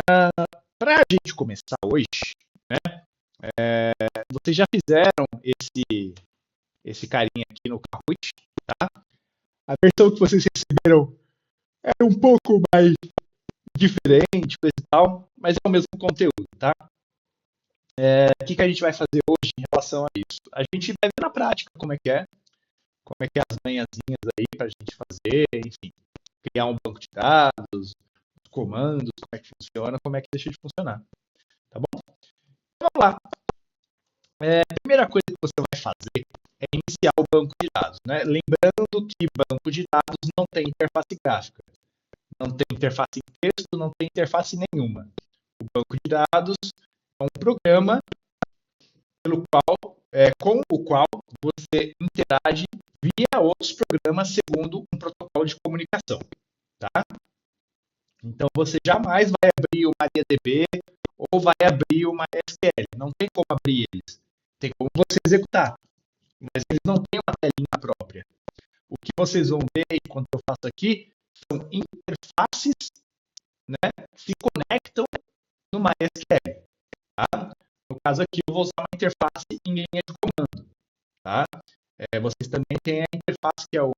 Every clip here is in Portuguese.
Para a gente começar hoje, né? Vocês já fizeram esse carinha aqui no Kahoot, tá? A versão que vocês receberam era um pouco mais diferente, coisa e tal, mas é o mesmo conteúdo, tá? O que a gente vai fazer hoje em relação a isso? A gente vai ver na prática como é que é as manhãzinhas aí para a gente fazer, enfim, criar um banco de dados, os comandos, como é que funciona, como é que deixa de funcionar, tá bom? Então, vamos lá. A primeira coisa que você vai fazer é iniciar o banco de dados, né? Lembrando que banco de dados não tem interface gráfica, não tem interface em texto, não tem interface nenhuma. O banco de dados é um programa com o qual você interage via outros programas segundo um protocolo de comunicação, tá? Então você jamais vai abrir o MariaDB ou vai abrir o MySQL. Não tem como abrir eles. Tem como você executar, mas eles não têm uma telinha própria. O que vocês vão ver enquanto eu faço aqui são interfaces, né, que se conectam no MySQL. Tá? No caso aqui, eu vou usar uma interface em linha de comando. Tá? Vocês também têm a interface que é o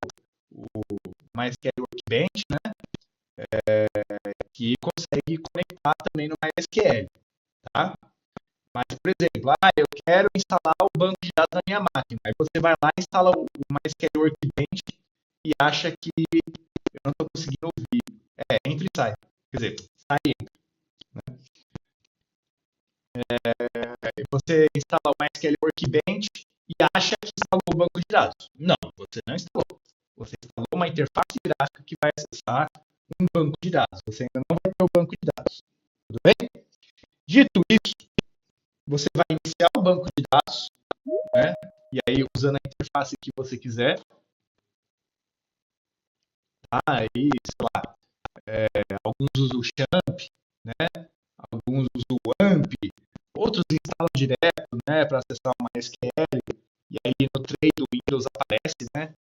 MySQL Workbench, né? Que consegue conectar também no MySQL. Tá? Mas, por exemplo, eu quero instalar o banco de dados na minha máquina. Aí você vai lá, instala o MySQL Workbench e acha que eu não estou conseguindo ouvir. Entra e sai. Quer dizer, sai e entra. Né? Você instala o MySQL Workbench e acha que instalou o banco de dados. Não, você não instalou. Você instalou uma interface gráfica que vai acessar um banco de dados. Você ainda não vai ter o banco de dados. Tudo bem? Dito isso, você vai iniciar o banco de dados, né? E aí, usando a interface que você quiser. Tá? Aí, sei lá, alguns usam o Champ, né? Alguns usam o AMP, outros instalam direto, né, para acessar o MySQL, e aí no tray do Windows aparece, né,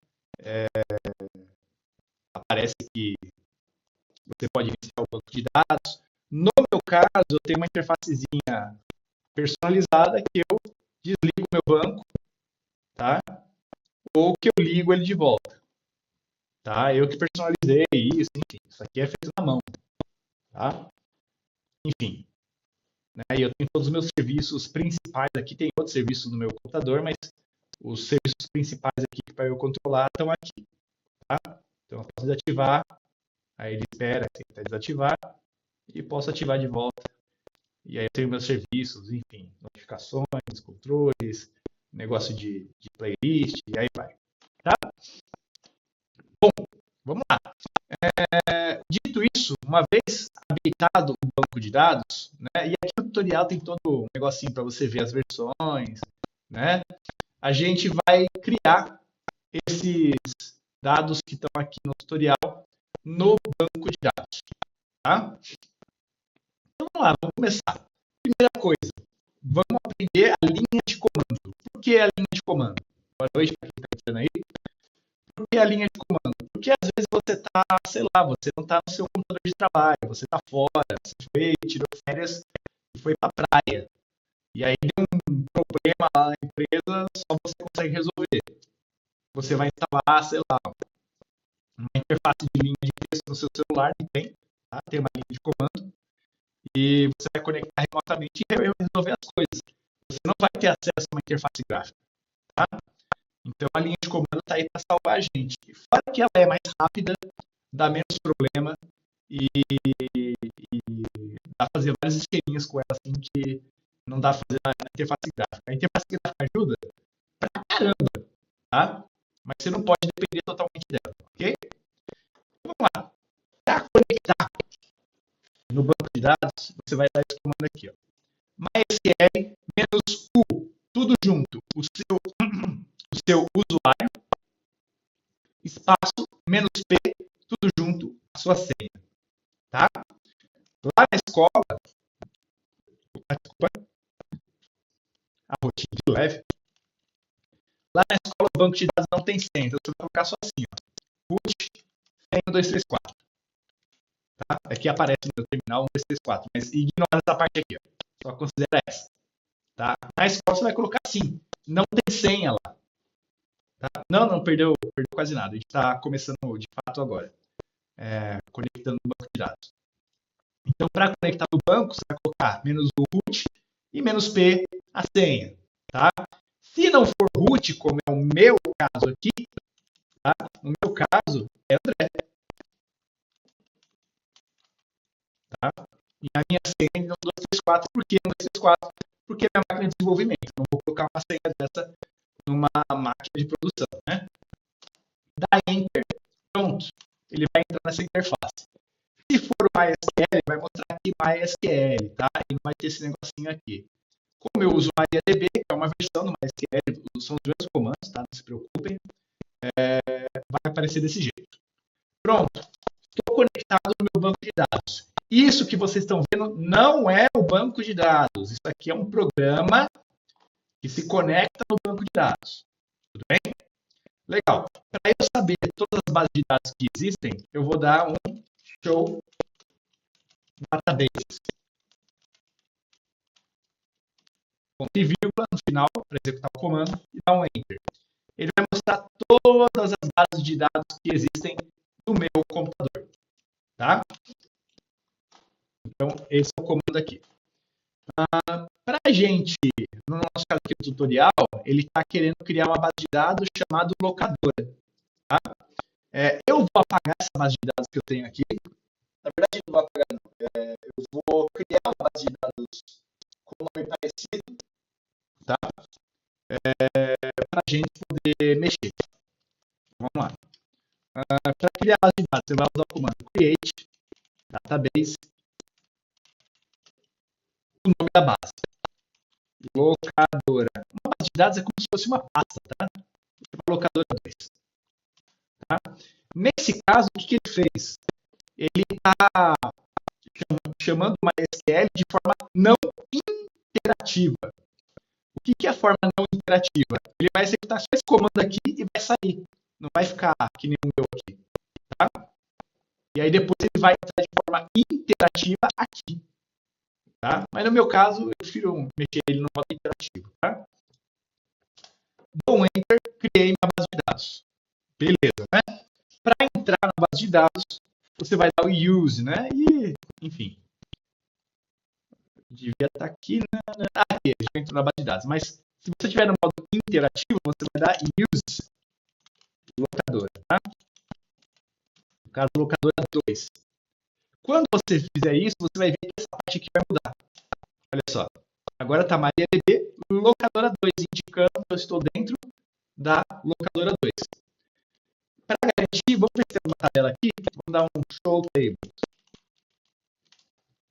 aparece que você pode iniciar o banco de dados. No meu caso, eu tenho uma interfacezinha personalizada que eu desligo meu banco, tá, ou que eu ligo ele de volta. Tá? Eu que personalizei isso, enfim, isso aqui é feito na mão. Tá? Enfim, né? E eu tenho todos os meus serviços principais aqui, tem outros serviços no meu computador, mas os serviços principais aqui para eu controlar estão aqui. Tá? Então eu posso desativar, aí ele espera até desativar e posso ativar de volta. E aí eu tenho meus serviços, enfim, notificações, controles, negócio de playlist, e aí vai. Tá? Bom, vamos lá. Dito isso, uma vez habilitado o banco de dados, né, e aqui no tutorial tem todo um negocinho para você ver as versões, né, a gente vai criar esses dados que estão aqui no tutorial no banco de dados. Tá? Então vamos lá, vamos começar. Primeira coisa, vamos aprender a linha de comando. Por que a linha de comando? Boa noite para quem está entrando aí. Por que a linha de comando? Porque às vezes você está, sei lá, você não está no seu computador de trabalho, você está fora, você foi, tirou férias e foi para a praia. E aí deu um problema lá na empresa, só você consegue resolver. Você vai instalar, sei lá, uma interface de linha de texto no seu celular, tem, tá? Tem uma linha de comando, e você vai conectar remotamente e resolver as coisas. Você não vai ter acesso a uma interface gráfica. Tá? Então a linha de comando está aí para salvar a gente. Fora que ela é mais rápida, dá menos problema e dá para fazer vários esqueminhas com ela assim que não dá para fazer na interface gráfica. A interface gráfica ajuda pra caramba, tá? Mas você não pode depender totalmente dela, ok? Então, vamos lá. Para conectar no banco de dados, você vai dar esse comando aqui, ó. MySQL-U, tudo junto, o seu usuário, espaço, -P, tudo junto, a sua senha. Tá? Lá na escola, desculpa, a rotina de leve, lá na escola o banco de dados não tem senha, então você vai colocar só assim, ó, root, senha 234. Tá? É Aqui aparece no meu terminal 1, 2, 3, 4, mas ignora essa parte aqui, ó. Só considera essa. Tá? Na escola você vai colocar assim, não tem senha lá. Tá? Não, perdeu quase nada. A gente está começando de fato agora, conectando o banco de dados. Então, para conectar no banco, você vai colocar menos o root e menos P a senha. Tá? Se não for root, como é o meu caso aqui, tá? No meu caso é André. Tá? E a minha senha é 1234, por que 1234? Porque é minha máquina de desenvolvimento. Não vou colocar uma senha dessa numa máquina de produção. Né? Dá Enter, pronto. Ele vai entrar nessa interface. Se for o MySQL, vai mostrar aqui MySQL, tá? E não vai ter esse negocinho aqui. Como eu uso MariaDB, que é uma versão do MySQL, são os mesmos comandos, tá? Não se preocupem. Vai aparecer desse jeito. Pronto. Estou conectado no meu banco de dados. Isso que vocês estão vendo não é o banco de dados. Isso aqui é um programa que se conecta no banco de dados. Tudo bem? Legal. Para eu saber todas as bases de dados que existem, eu vou dar um show database. Ponto e vírgula no final para executar o comando e dar um enter. Ele vai mostrar todas as bases de dados que existem no meu computador. Tá? Então, esse é o comando aqui. Para a gente, no nosso caso aqui do tutorial, ele está querendo criar uma base de dados chamada locadora. Tá? Eu vou apagar essa base de dados que eu tenho aqui. Na verdade, não vou apagar, não. Eu vou criar uma base de dados com um nome parecido, tá? Para a gente poder mexer. Vamos lá. Para criar a base de dados, você vai usar o comando create database, o nome da base. Locadora. Uma base de dados é como se fosse uma pasta, tá? Uma locadora 2. Tá? Nesse caso, o que ele fez? Ele está chamando uma SQL de forma não interativa. O que é a forma não interativa? Ele vai executar só esse comando aqui e vai sair. Não vai ficar que nem o meu aqui. Tá? E aí depois ele vai entrar de forma interativa aqui. Tá? Mas no meu caso, eu prefiro mexer ele no modo interativo. Tá? Dou um Enter, criei minha base de dados. Beleza, né? Para entrar na base de dados, você vai dar o use, né? E, enfim. Devia estar aqui, né? Aqui, já entrou na base de dados. Mas se você estiver no modo interativo, você vai dar use locadora, tá? No caso, locadora 2. Quando você fizer isso, você vai ver que essa parte aqui vai mudar. Olha só. Agora está MariaDB locadora 2, indicando que eu estou dentro da locadora 2. Para garantir, vamos ver se tem uma tabela aqui. Vamos dar um show table.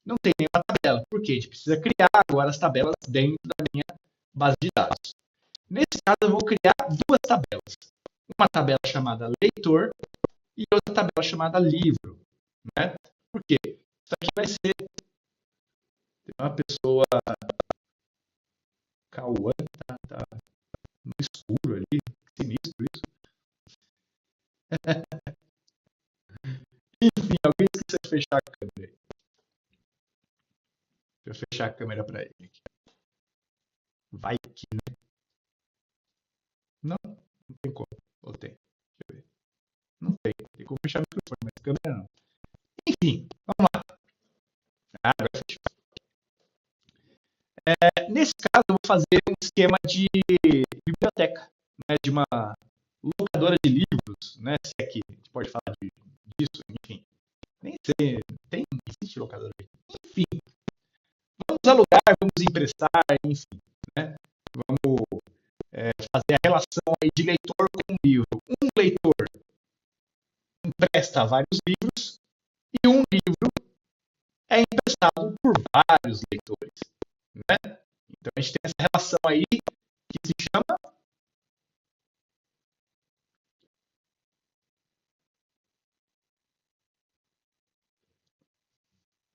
Não tem nenhuma tabela. Por quê? A gente precisa criar agora as tabelas dentro da minha base de dados. Nesse caso, eu vou criar duas tabelas. Uma tabela chamada leitor e outra tabela chamada livro. Né? Por quê? Isso aqui vai ser... Tem uma pessoa... Cauã, tá no escuro ali. Sinistro isso. Enfim, alguém esqueceu de fechar a câmera aí. Deixa eu fechar a câmera para ele aqui. Vai que, né? Não tem como. Ou tem? Deixa eu ver. Não tem. Tem como fechar o microfone, mas a câmera não. Enfim, vamos lá. Agora fechou. Nesse caso, eu vou fazer um esquema de biblioteca, né? De uma locadora de livros, né? Se é que a gente pode falar disso, enfim. Nem sei, existe locadora de livros. Enfim, vamos alugar, vamos emprestar, enfim, né? Vamos fazer a relação aí de leitor com livro. Um leitor empresta vários livros e um livro é emprestado por vários leitores, né? Então a gente tem essa relação aí que se chama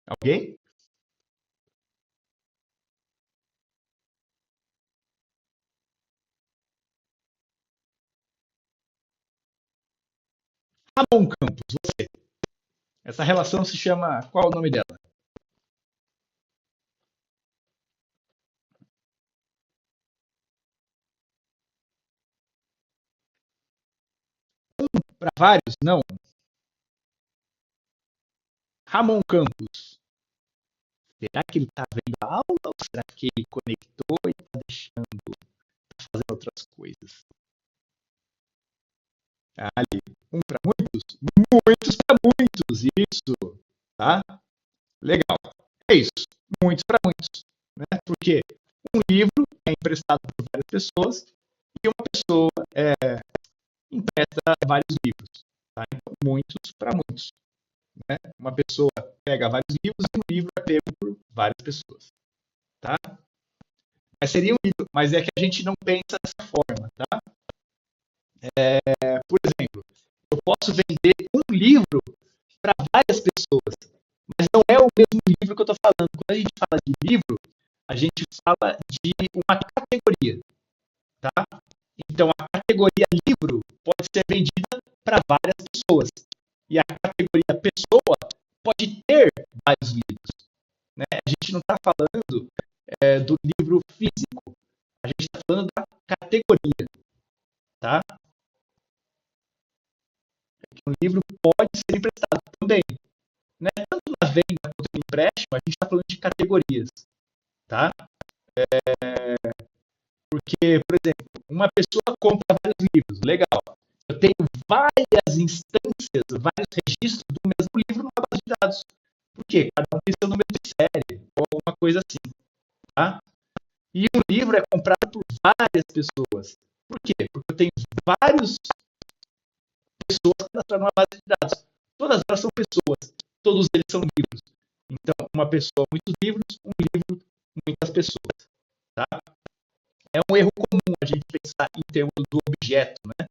alguém? Ramon Campos, você. Essa relação se chama. Qual é o nome dela? Para vários? Não. Ramon Campos. Será que ele está vendo a aula ou será que ele conectou e está deixando fazer outras coisas? Ali, um para muitos, muitos para muitos, isso, tá? Legal. É isso, muitos para muitos, né? Porque um livro é emprestado por várias pessoas e uma pessoa empresta vários livros, tá? Então, muitos para muitos, né? Uma pessoa pega vários livros e um livro é pego por várias pessoas, tá? Mas seria um livro, mas é que a gente não pensa dessa forma, tá? Por exemplo, eu posso vender um livro para várias pessoas, mas não é o mesmo livro que eu estou falando. Quando a gente fala de livro, a gente fala de uma categoria, tá? Então, a categoria livro pode ser vendida para várias pessoas. E a categoria pessoa pode ter vários livros, né? A gente não está falando do livro físico, a gente está falando da categoria, tá? Um livro pode ser emprestado também, né? Tanto na venda quanto no empréstimo, a gente está falando de categorias, tá? Porque, por exemplo, uma pessoa compra vários livros, legal. Eu tenho várias instâncias, vários registros do mesmo livro numa base de dados. Por quê? Cada um tem seu número de série, ou alguma coisa assim, tá? E um livro é comprado por várias pessoas. Por quê? Porque eu tenho várias pessoas cadastradas numa base de dados. Todas elas são pessoas, todos eles são livros. Então, uma pessoa, muitos livros, um livro, muitas pessoas, tá? É um erro comum a gente pensar em termos do objeto, né?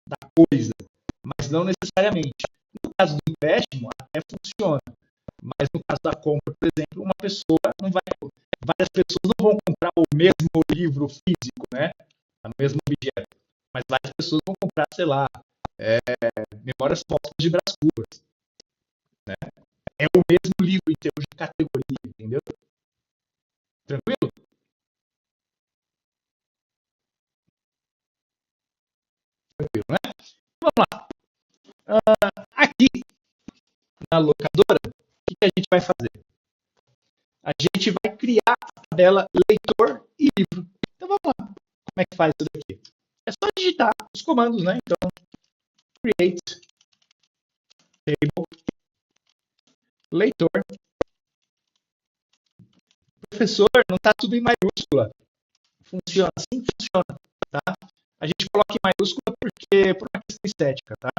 Da coisa, mas não necessariamente. No caso do empréstimo, até funciona, mas no caso da compra, por exemplo, uma pessoa não vai, várias pessoas não vão comprar o mesmo livro físico, né? O mesmo objeto, mas várias pessoas vão comprar, sei lá, Memórias Póstumas de Brás Cubas, né? É o mesmo livro em termos de categoria, entendeu? Tranquilo? Tranquilo, né? Vamos lá. Aqui na locadora, o que a gente vai fazer? A gente vai criar a tabela leitor e livro. Então vamos lá. Como é que faz isso daqui? É só digitar os comandos, né? Então, create table leitor. Professor, não está tudo em maiúscula. Funciona assim? Funciona, tá? A gente coloca em maiúscula porque por uma questão estética, tá?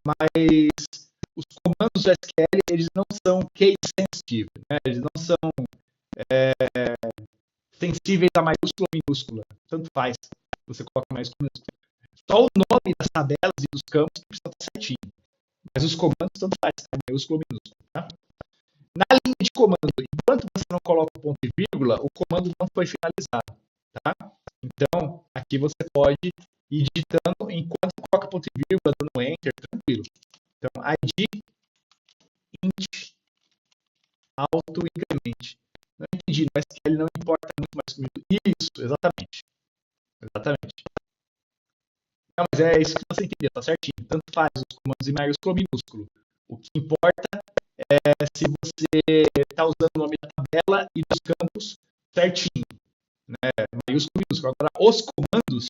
Mas os comandos do SQL, eles não são case sensitive, né? Eles não são sensíveis a maiúscula ou minúscula. Tanto faz. Você coloca maiúscula ou minúscula. Só o nome das tabelas e dos campos que precisa estar certinho. Mas os comandos, tanto faz, tá? Maiúsculo ou minúsculo, tá? Na linha de comando, enquanto você não coloca o ponto e vírgula, o comando não foi finalizado, tá? Então, aqui você pode ir digitando enquanto coloca ponto e vírgula, dando enter, tranquilo. Então, id int auto incremente. Não entendi, no SQL não importa muito mais comigo. Isso, exatamente. Exatamente. Não, mas é isso que você entendeu, tá certinho. Tanto faz os comandos em maiúsculo ou minúsculo. O que importa é se você está usando o nome da tabela e dos campos certinho, né? Maiúsculo, minúsculo. Agora, os comandos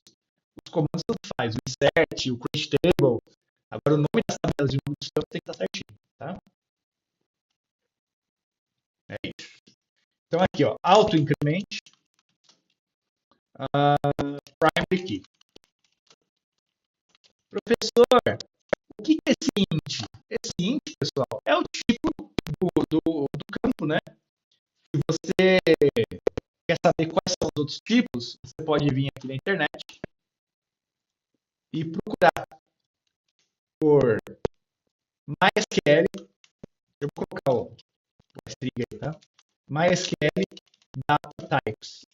tanto faz. O insert, o create table. Agora, o nome das tabelas e o nome dos campos tem que estar certinho, tá? É isso. Então, aqui, ó, auto-incremente, primary key. Professor, o que é esse int? Esse int, pessoal, é o tipo do campo, né? Se você quer saber quais são os outros tipos, você pode vir aqui na internet e procurar por MySQL. Eu vou colocar o string aí, tá? MySQL Data Types,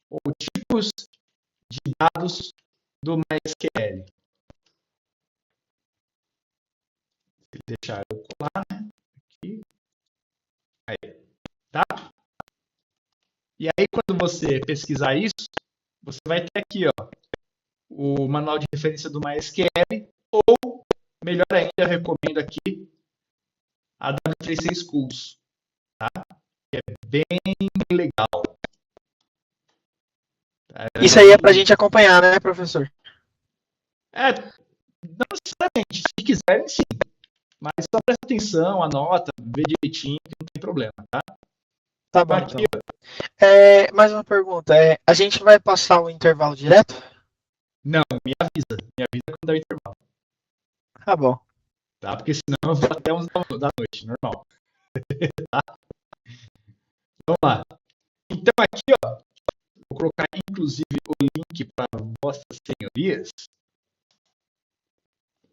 ou tipos de dados do MySQL. deixar eu colar, né? Aqui. Aí, tá? E aí, quando você pesquisar isso, você vai ter aqui, ó, o manual de referência do MySQL, ou, melhor ainda, eu recomendo aqui a W3C Schools, tá? Que é bem legal. Isso aí é pra gente acompanhar, né, professor? Não necessariamente, se quiserem, sim. Mas só presta atenção, anota, vê direitinho, que não tem problema, tá? Tá Então, bom, aqui, então. Mais uma pergunta. A gente vai passar o intervalo direto? não, me avisa quando dá o intervalo, Tá bom. tá? Porque senão eu vou até 11 da noite, normal. Tá? Vamos lá. Então, aqui, ó, vou colocar inclusive o link para vossas senhorias,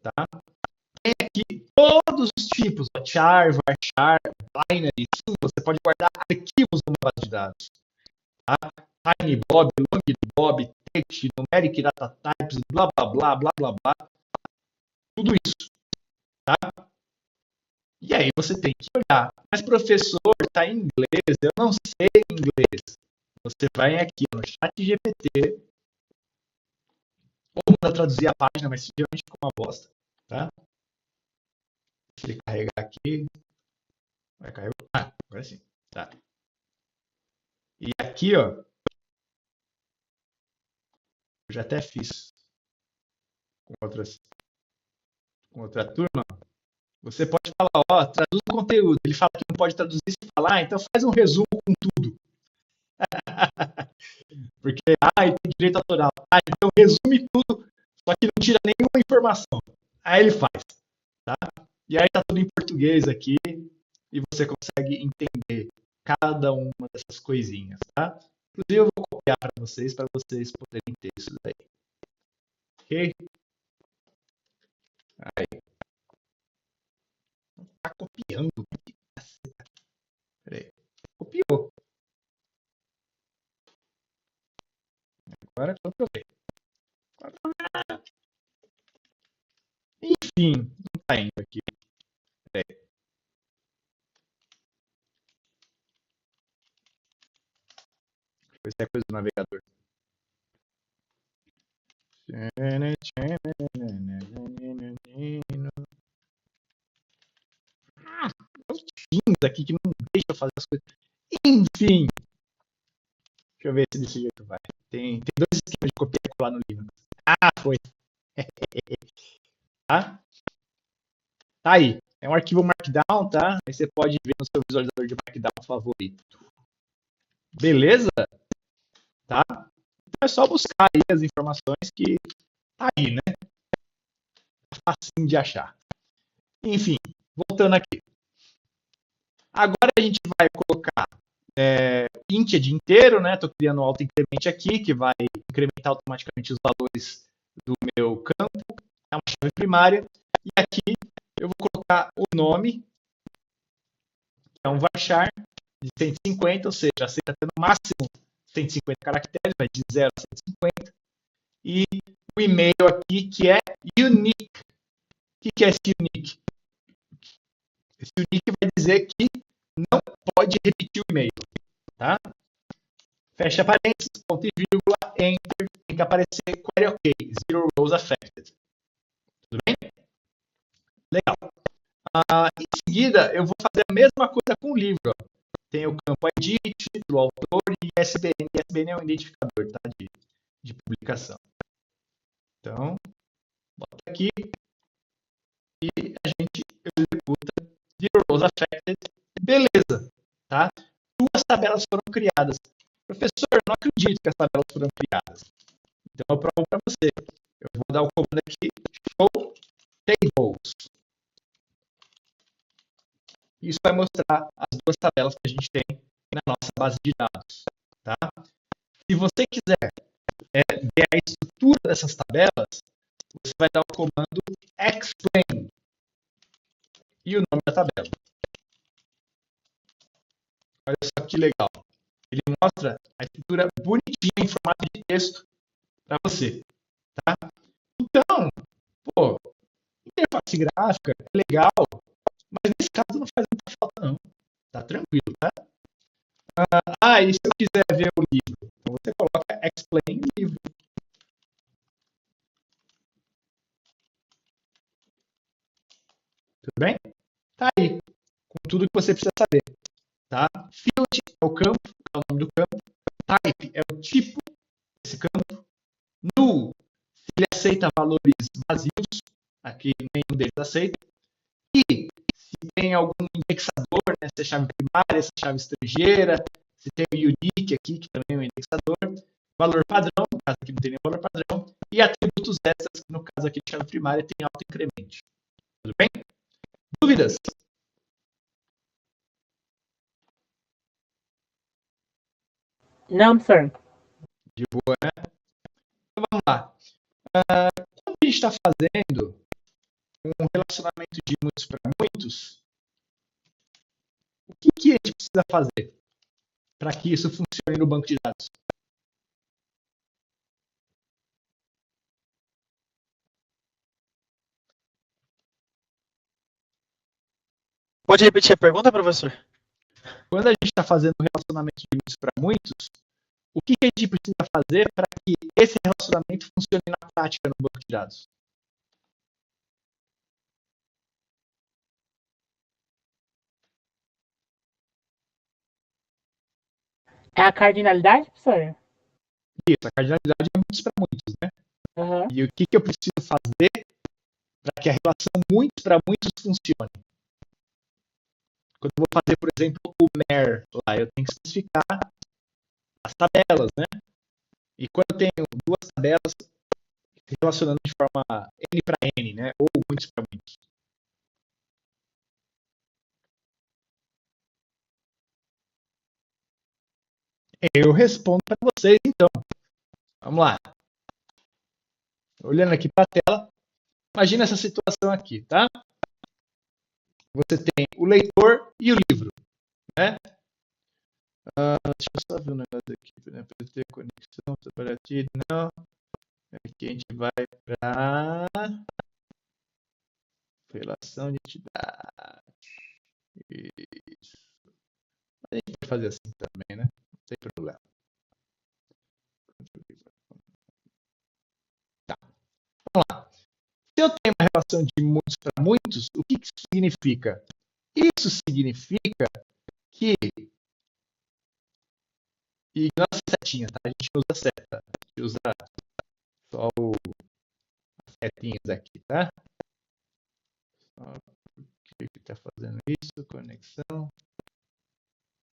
tá? Tem aqui todos os tipos, ó, char, varchar, binary, sim, você pode guardar arquivos numa base de dados, tá? Tinybob, longbob, text, numeric data types, blá blá blá blá blá blá, tudo isso, tá? E aí você tem que olhar. Mas professor, está em inglês, eu não sei inglês. Você vai aqui no chat GPT, ou manda traduzir a página, mas geralmente com uma bosta, tá? Se ele carregar aqui, vai carregar. Ah, agora sim, tá. E aqui, ó, eu já até fiz com outra turma. Você pode falar, ó, traduz o conteúdo. Ele fala que não pode traduzir, você fala, então faz um resumo com tudo. Porque, tem direito autoral. Então resume tudo, só que não tira nenhuma informação. Aí ele faz, tá? E aí tá tudo em português aqui e você consegue entender cada uma dessas coisinhas, tá? Inclusive eu vou copiar para vocês poderem ter isso daí. Ok? Aí. Tá copiando. Peraí. Copiou. Agora comprovei. Enfim, não tá indo aqui. Peraí. Depois é coisa do navegador. Os fins aqui que não deixa eu fazer as coisas. Enfim. Deixa eu ver se desse jeito vai. Tem dois esquemas de copiar e colar no Linux. Foi. Tá? Tá aí. É um arquivo Markdown, tá? Aí você pode ver no seu visualizador de Markdown favorito. Beleza? Tá? Então é só buscar aí as informações que tá aí, né? Facinho de achar. Enfim, voltando aqui. Agora a gente vai colocar int inteiro, né? Estou criando um auto-increment aqui, que vai incrementar automaticamente os valores do meu campo. É uma chave primária. E aqui eu vou colocar o nome, que é um varchar de 150, ou seja, aceita até no máximo 150 caracteres, vai de 0 a 150. E o e-mail aqui, que é unique. O que é esse unique? Esse unique vai dizer que não pode repetir o e-mail, tá? Fecha parênteses, ponto e vírgula, enter, tem que aparecer query OK, zero rows affected. Tudo bem? Legal. Em seguida, eu vou fazer a mesma coisa com o livro. Tem o campo ID, título, autor e ISBN. ISBN é um identificador, tá? De publicação. Então, bota aqui e a gente executa zero rows affected. Beleza, tá? Duas tabelas foram criadas. Professor, não acredito que as tabelas foram criadas. Então eu provo para você. Eu vou dar o comando aqui, show tables. Isso vai mostrar as duas tabelas que a gente tem na nossa base de dados. Tá? Se você quiser ver a estrutura dessas tabelas, você vai dar o comando explain e o nome da tabela. Olha só que legal. Ele mostra a estrutura bonitinha em formato de texto para você. Tá? Então, interface gráfica é legal, Mas nesse caso não faz muita falta, não. Tá tranquilo, tá? E se eu quiser ver o livro? Então você coloca explain livro. Tudo bem? Tá aí, com tudo que você precisa saber. Tá? Field é o campo, é o nome do campo. Type é o tipo desse campo. Null, se ele aceita valores vazios, aqui nenhum deles aceita. E se tem algum indexador, né, se é chave primária, se é chave estrangeira, se tem o unique aqui, que também é um indexador. Valor padrão, no caso aqui não tem nenhum valor padrão. E atributos extras, que no caso aqui de chave primária tem auto-incremento. Tudo bem? Dúvidas? Não, sir. De boa, né? Então vamos lá. Quando a gente está fazendo um relacionamento de muitos para muitos, o que a gente precisa fazer para que isso funcione no banco de dados? Pode repetir a pergunta, professor? Quando a gente está fazendo um relacionamento de muitos para muitos, o que a gente precisa fazer para que esse relacionamento funcione na prática no banco de dados? É a cardinalidade, professor? Isso, a cardinalidade é muitos para muitos, né? Uhum. E o que eu preciso fazer para que a relação muitos para muitos funcione? Quando eu vou fazer, por exemplo, o MER lá, eu tenho que especificar as tabelas, né? E quando eu tenho duas tabelas se relacionando de forma N para N, né? Ou muitos para muitos. Eu respondo para vocês, então. Vamos lá. Olhando aqui para a tela, imagina essa situação aqui, tá? Você tem o leitor e o livro, né? Deixa eu só ver um negócio aqui. PT, conexão, separativo, não. Aqui a gente vai para relação de entidade. Isso. A gente pode fazer assim também, né? Não tem problema. Tá. Vamos lá. Se eu tenho uma relação de muitos para muitos, o que isso significa? Isso significa que. E nossa setinha, tá? A gente usa seta. A gente usa só as setinhas aqui, tá? Só que está fazendo isso? Conexão.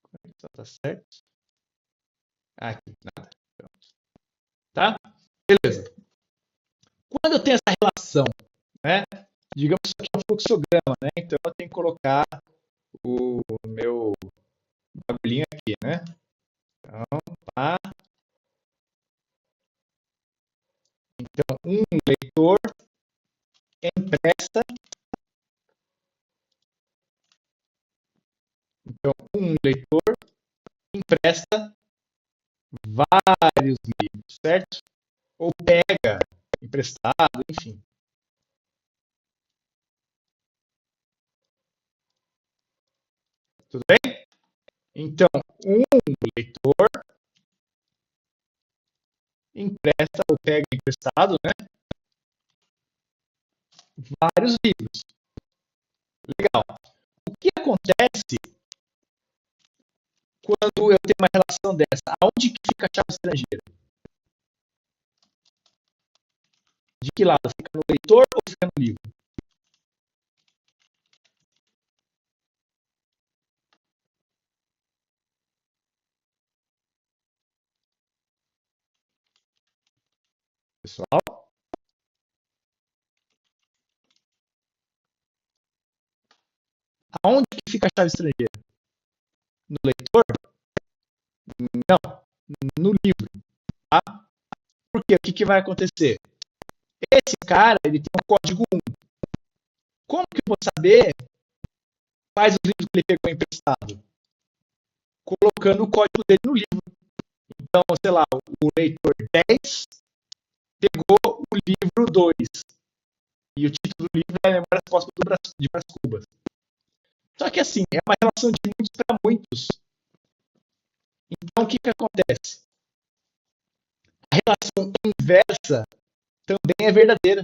Conexão tá certo? Aqui, nada. Pronto. Tá? Beleza. Quando eu tenho essa relação, né? Digamos que é um fluxograma, né? Então eu tenho que colocar o meu bagulhinho aqui, né? Então, tá. Então, um leitor empresta. Então, um leitor empresta vários livros, certo? Ou pega emprestado, enfim. Tudo bem? Então, um leitor empresta ou pega emprestado, né? Vários livros. Legal. O que acontece quando eu tenho uma relação dessa? Aonde que fica a chave estrangeira? De que lado? Fica no leitor ou fica no livro? Pessoal? Aonde que fica a chave estrangeira? No leitor? Não, no livro. Tá? Por quê? O que vai acontecer? Esse cara ele tem um código 1. Como que eu vou saber quais os livros que ele pegou emprestado? Colocando o código dele no livro. Então, sei lá, o leitor 10 pegou o livro 2. E o título do livro é Memórias Póstumas de Brás Cubas. Só que assim, é uma relação de muitos para muitos. Então, o que acontece? A relação inversa também é verdadeira.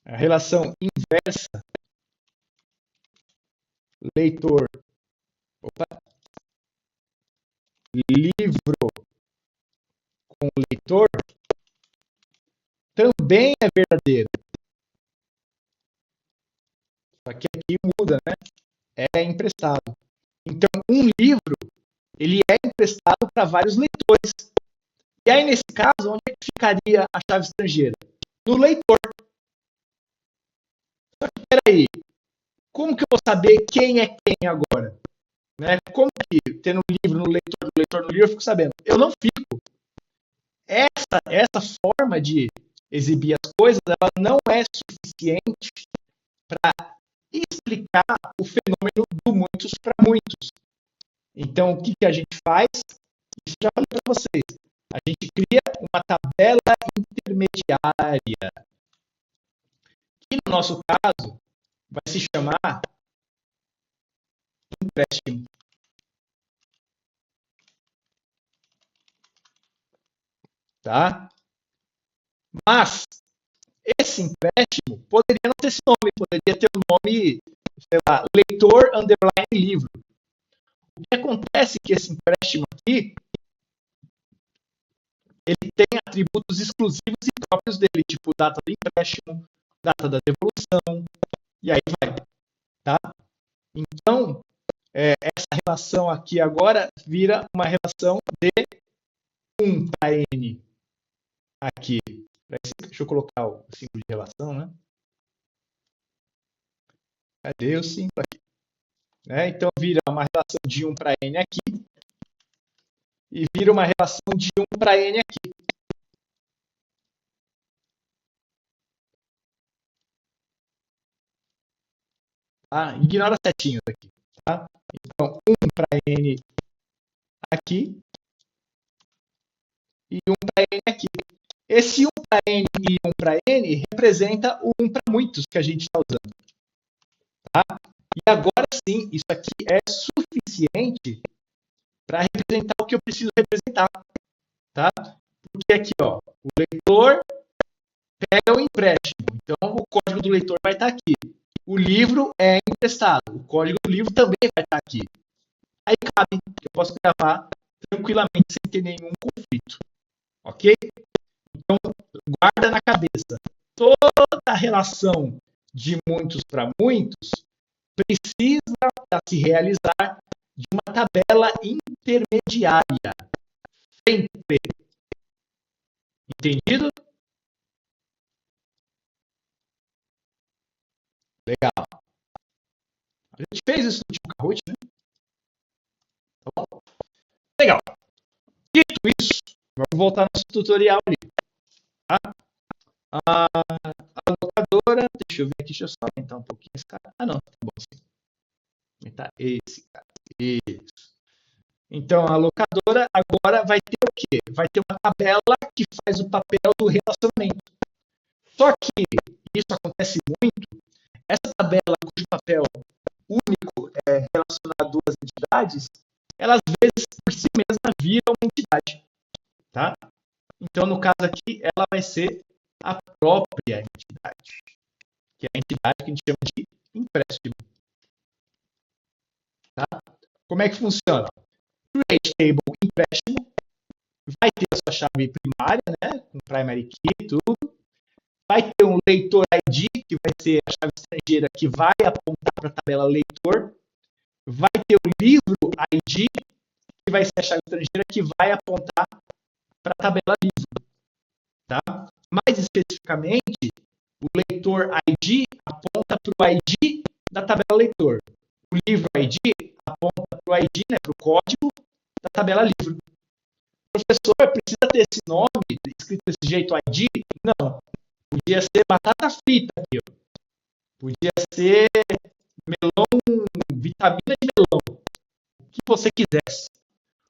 A relação inversa, leitor, livro com leitor, também é verdadeira. Só que aqui muda, né? É emprestado. Então, um livro, ele é emprestado para vários leitores. E aí, nesse caso, onde é que ficaria a chave estrangeira? No leitor. Só que, peraí, como que eu vou saber quem é quem agora? Né? Como que, tendo um livro no leitor no livro, eu fico sabendo? Eu não fico. Essa forma de exibir as coisas, ela não é suficiente para explicar o fenômeno do muitos para muitos. Então, o que a gente faz? Isso já falei para vocês. A gente cria uma tabela intermediária, que no nosso caso vai se chamar empréstimo. Tá? Mas esse empréstimo poderia não ter esse nome, poderia ter o nome, sei lá, leitor underline livro. O que acontece é que esse empréstimo aqui, ele tem atributos exclusivos e próprios dele, tipo data do empréstimo, data da devolução, e aí vai. Tá? Então, essa relação aqui agora vira uma relação de 1 para N aqui. Deixa eu colocar o símbolo de relação, né? Cadê o símbolo aqui? Então, vira uma relação de 1 para N aqui e vira uma relação de 1 para N aqui. Tá? Ignora as setinhas aqui. Tá? Então, 1 para N aqui e 1 para N aqui. Esse 1 para N e 1 para N representa o 1 para muitos que a gente está usando. Tá? E agora sim, isso aqui é suficiente para representar o que eu preciso representar. Tá? Porque aqui, ó, o leitor pega o empréstimo. Então, o código do leitor vai estar aqui. O livro é emprestado. O código do livro também vai estar aqui. Aí cabe, eu posso gravar tranquilamente sem ter nenhum conflito. Ok? Então, guarda na cabeça. Toda a relação de muitos para muitos precisa se realizar de uma tabela intermediária. Sempre. Entendido? Legal. A gente fez isso no último Kahoot, né? Tá bom? Legal. Dito isso, vamos voltar no nosso tutorial ali. Tá? A locadora, deixa eu ver aqui, deixa eu só aumentar um pouquinho esse cara. Ah, não, tá bom sim. Aumentar esse cara. Isso. Então, a locadora agora vai ter o quê? Vai ter uma tabela que faz o papel do relacionamento. Só que isso acontece muito. Essa tabela cujo papel único é relacionar duas entidades, ela às vezes por si mesma vira uma entidade. Tá? Então, no caso aqui, ela vai ser a própria entidade, que é a entidade que a gente chama de empréstimo. Tá? Como é que funciona? Create table empréstimo vai ter a sua chave primária, né, com primary key e tudo. Vai ter um leitor ID, que vai ser a chave estrangeira que vai apontar para a tabela leitor. Vai ter o livro ID, que vai ser a chave estrangeira que vai apontar para a tabela livro. Tá? Mais especificamente, o leitor ID aponta para o ID da tabela leitor. O livro ID aponta para o ID, né, para o código da tabela livro. O professor precisa ter esse nome escrito desse jeito ID? Não. Podia ser batata frita aqui. Ó. Podia ser melão, vitamina de melão. O que você quisesse.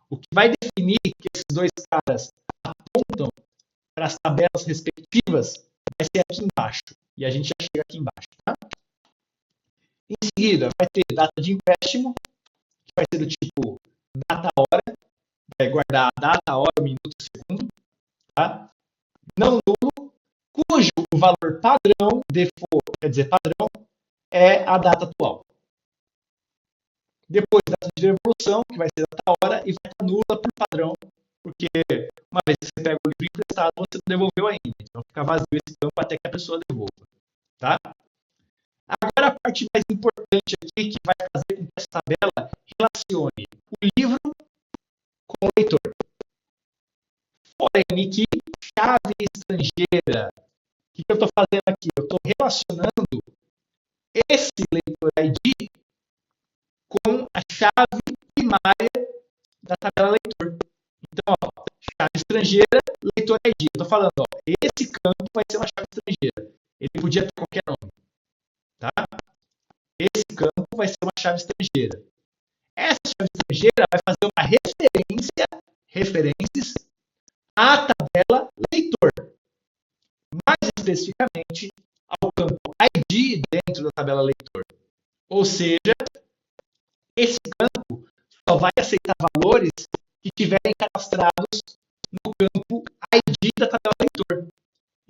O que vai definir que esses dois caras apontam para as tabelas respectivas vai ser aqui embaixo. E a gente já chega aqui embaixo. Tá? seguida, vai ter data de empréstimo, que vai ser do tipo data-hora, vai guardar a data, a hora, o minuto, o segundo, tá? Não nulo, cujo valor padrão, default, quer dizer, padrão, é a data atual. Depois, data de devolução, que vai ser data-hora, e vai estar nula por padrão, porque uma vez que você pega o livro emprestado, você não devolveu ainda. Então fica vazio esse campo até que a pessoa devolva. Tá? Agora a parte mais importante aqui, que vai fazer com que essa tabela relacione o livro com o leitor. Porém, que chave estrangeira. O que eu estou fazendo aqui? Eu estou relacionando esse leitor ID com a chave primária da tabela leitor. Então, ó, chave estrangeira, leitor ID. Eu estou falando, ó, esse campo vai ser uma chave estrangeira. Ele podia ter qualquer nome. Tá? Esse campo vai ser uma chave estrangeira. Essa chave estrangeira vai fazer uma referências à tabela leitor. Mais especificamente, ao campo ID dentro da tabela leitor. Ou seja, esse campo só vai aceitar valores que tiverem cadastrados no campo ID da tabela leitor.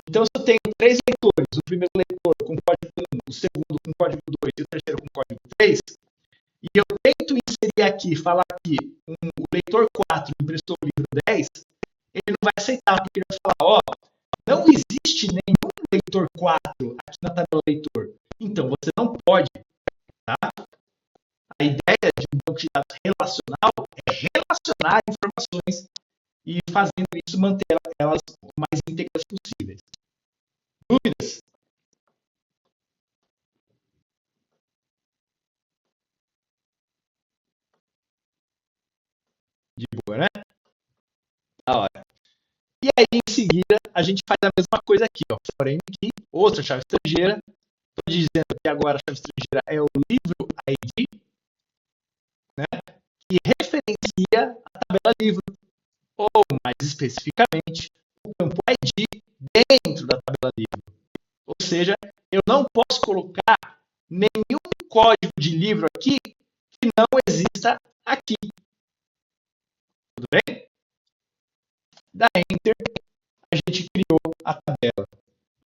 Então, se eu tenho 3 leitores, o primeiro leitor com código 1, o segundo com código 2 e o terceiro com código 3, e eu tento inserir aqui, falar que o leitor 4 emprestou o livro 10, ele não vai aceitar, porque ele vai falar, ó, não existe nenhum leitor 4 aqui na tabela leitor. Então, você não pode, tá? A ideia de um banco de dados relacional é relacionar informações e, fazendo isso, manter elas o mais íntegras possíveis. Dúvidas? De boa, né? Da hora. E aí, em seguida, a gente faz a mesma coisa aqui, ó. Porém, aqui, outra chave estrangeira. Estou dizendo que agora a chave estrangeira é o livro ID, né? Que referencia a tabela livro. Ou, mais especificamente, o campo ID dentro da tabela livro. Ou seja, eu não posso colocar nenhum código de livro aqui que não exista aqui. Tudo bem? Da Enter, a gente criou a tabela.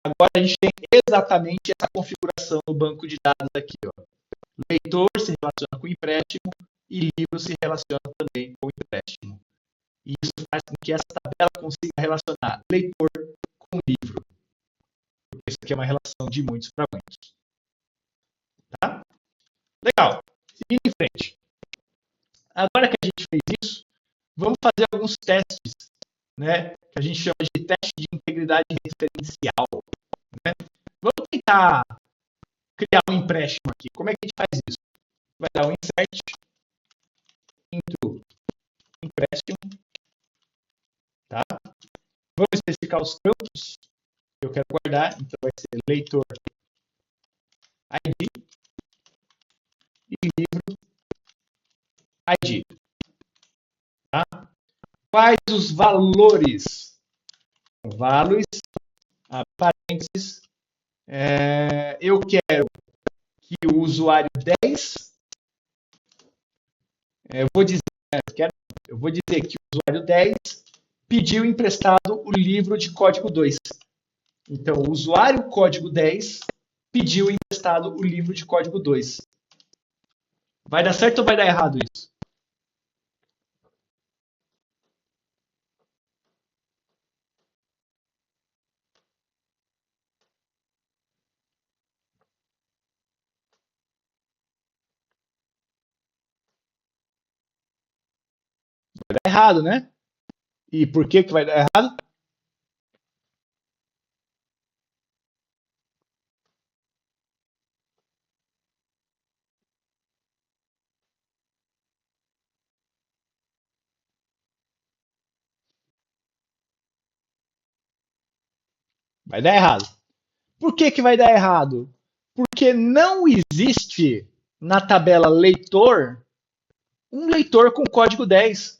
Agora a gente tem exatamente essa configuração no banco de dados aqui. Ó. Leitor se relaciona com empréstimo e livro se relaciona também com empréstimo. E isso faz com que essa tabela consiga relacionar leitor com livro. Porque isso aqui é uma relação de muitos para muitos. Tá? Legal. Seguindo em frente. Agora que a gente fez isso, vamos fazer alguns testes, né, que a gente chama de teste de integridade referencial. Né? Vamos tentar criar um empréstimo aqui. Como é que a gente faz isso? Vai dar um insert into empréstimo. Tá? Vamos especificar os campos que eu quero guardar. Então vai ser leitor ID e livro ID. Tá? Quais os valores? Values, parênteses, eu quero que o usuário 10, eu vou dizer que o usuário 10 pediu emprestado o livro de código 2. Então, o usuário código 10 pediu emprestado o livro de código 2. Vai dar certo ou vai dar errado isso? Vai dar errado, né? E por que vai dar errado? Vai dar errado. Por que vai dar errado? Porque não existe na tabela leitor um leitor com código 10.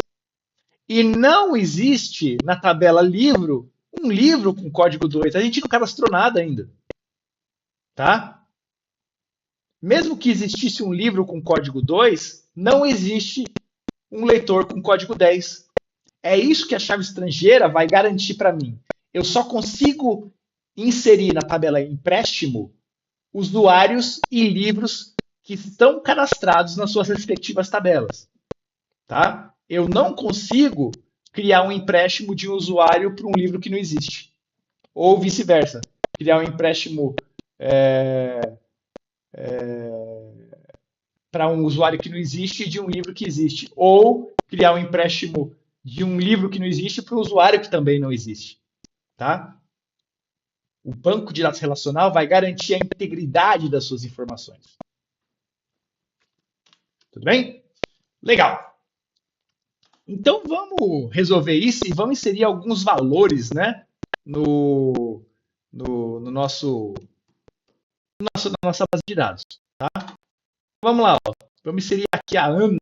E não existe na tabela livro um livro com código 2. A gente não cadastrou nada ainda. Tá? Mesmo que existisse um livro com código 2, não existe um leitor com código 10. É isso que a chave estrangeira vai garantir para mim. Eu só consigo inserir na tabela empréstimo usuários e livros que estão cadastrados nas suas respectivas tabelas. Tá? Eu não consigo criar um empréstimo de um usuário para um livro que não existe. Ou vice-versa. Criar um empréstimo para um usuário que não existe de um livro que existe. Ou criar um empréstimo de um livro que não existe para um usuário que também não existe. Tá? O banco de dados relacional vai garantir a integridade das suas informações. Tudo bem? Legal. Então vamos resolver isso e vamos inserir alguns valores, né, na nossa base de dados. Tá? Vamos lá. Ó. Vamos inserir aqui a Ana.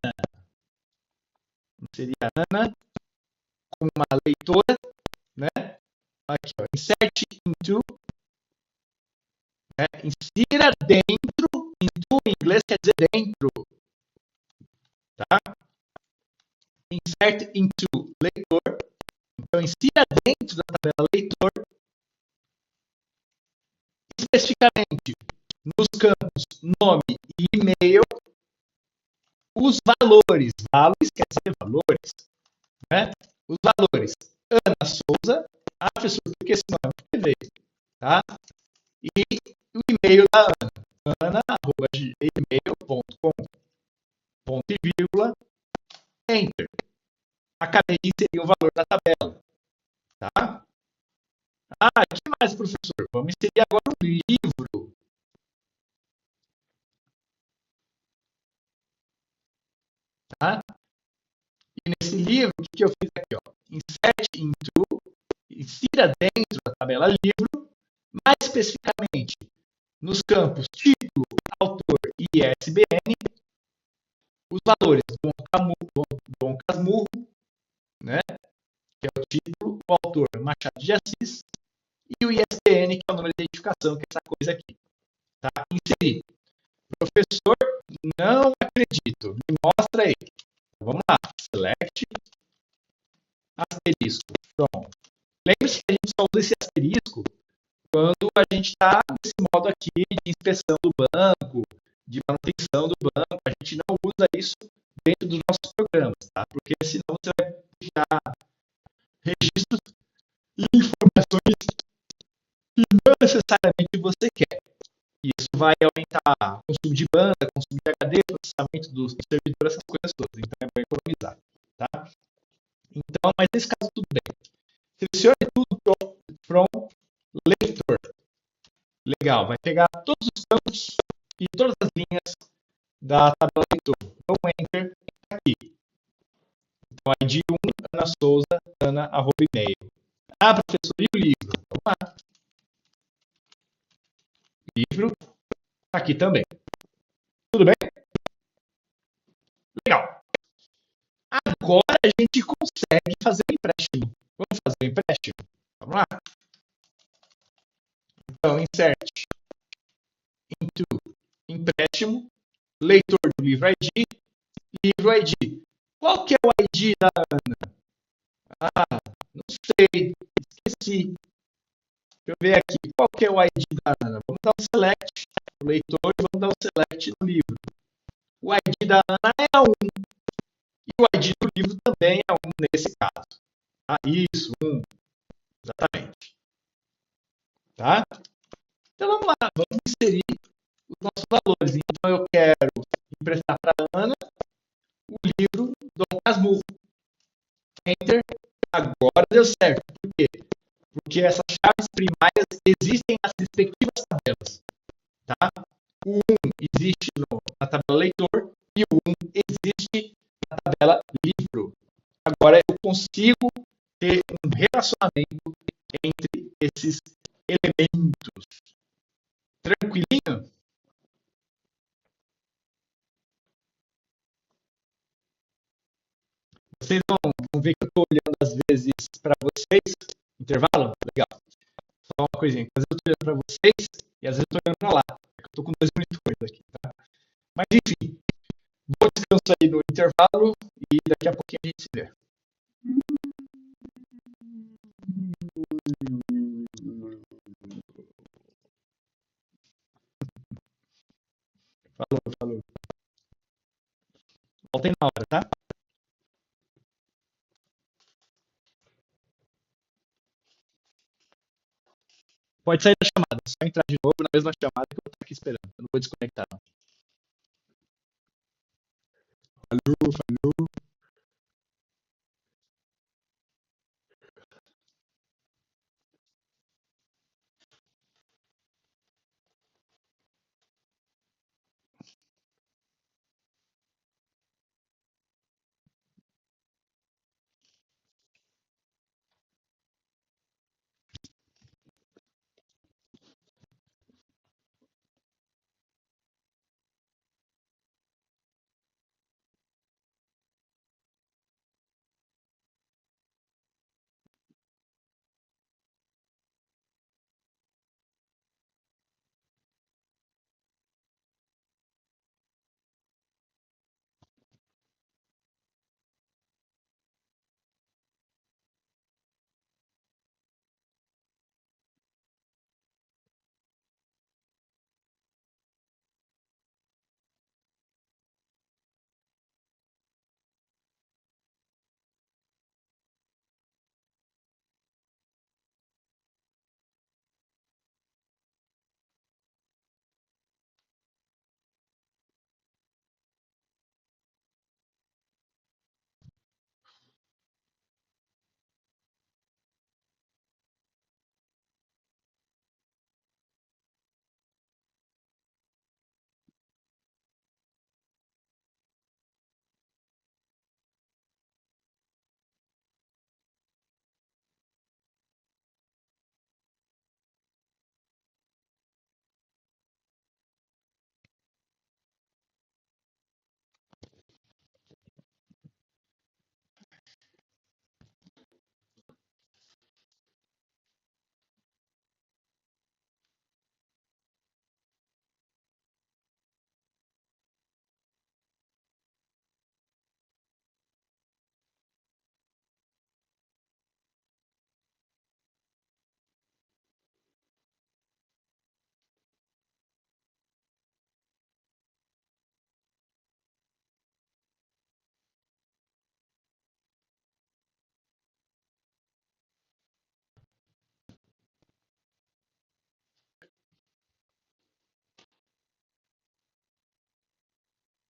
Vamos inserir a Ana como uma leitora. Né? Aqui, ó, insert into. Né? Insira dentro. Into em inglês quer dizer dentro. Tá? Insert into leitor. Então, insira dentro da tabela leitor, especificamente nos campos nome e e-mail, os valores. Valores quer dizer valores. Né? Os valores. Ana Souza. Professor, por que esse nome? Porque veio. Tá? E o e-mail da Ana. ana@gmail.com. Ponto e vírgula. Enter. Acabei de inserir o valor da tabela. Tá? O que mais, professor? Vamos inserir agora um livro. Tá? E nesse livro, o que eu fiz aqui? Ó? Insert into, insira dentro da tabela livro, mais especificamente nos campos título, autor e ISBN, os valores Dom Casmurro, né? Que é o título, o autor Machado de Assis, e o ISBN, que é o número de identificação, que é essa coisa aqui. Tá? Inserir. Professor, não acredito. Me mostra aí. Então, vamos lá. Select. Asterisco. Pronto. Lembre-se que a gente só usa esse asterisco quando a gente está nesse modo aqui de inspeção do banco, de manutenção do banco. A gente não usa isso dentro dos nossos programas, tá? Porque senão você vai puxar registros e informações que não necessariamente você quer. E isso vai aumentar o consumo de banda, consumo de HD, processamento do servidor, essas coisas todas. Então é bom economizar. Tá? Então, mas nesse caso tudo bem. Selecione tudo from leitor. Legal, vai pegar todos os campos e todas as linhas da tabela leitor. Então, enter aqui. Então, ID 1, Ana Souza, Ana@e-mail. Professor, e o livro? Vamos lá. Livro, aqui também. Tudo bem? Legal. Agora a gente consegue fazer o empréstimo. Vamos fazer o empréstimo? Vamos lá. Então, insert into empréstimo, leitor do livro ID, livro ID. Qual que é o ID da Ana? Não sei, esqueci. Deixa eu ver aqui. Qual que é o ID da Ana? Vamos dar um select no leitor e vamos dar um select no livro. O ID da Ana é a 1. E o ID do livro também é 1 nesse caso. Isso, 1. Exatamente. Tá? Então vamos lá, vamos inserir os nossos valores. Então eu quero emprestar para a Ana o livro Dom Casmurro. Enter. Agora deu certo. Por quê? Porque essas chaves primárias existem nas respectivas tabelas. Tá? O 1 existe na tabela leitor e o 1 existe na tabela livro. Agora eu consigo ter um relacionamento entre esses elementos. Tranquilinho? Vocês vão ver que eu estou olhando às vezes para vocês. Intervalo? Legal. Só uma coisinha. Às vezes eu estou olhando para vocês e às vezes eu estou olhando para lá. Eu estou com 2 monitores aqui. Tá? Intervalo e daqui a pouquinho a gente se vê. Falou, falou. Voltem na hora, tá? Pode sair da chamada, só entrar de novo na mesma chamada que eu vou estar aqui esperando. Eu não vou desconectar, não. Falou, falou.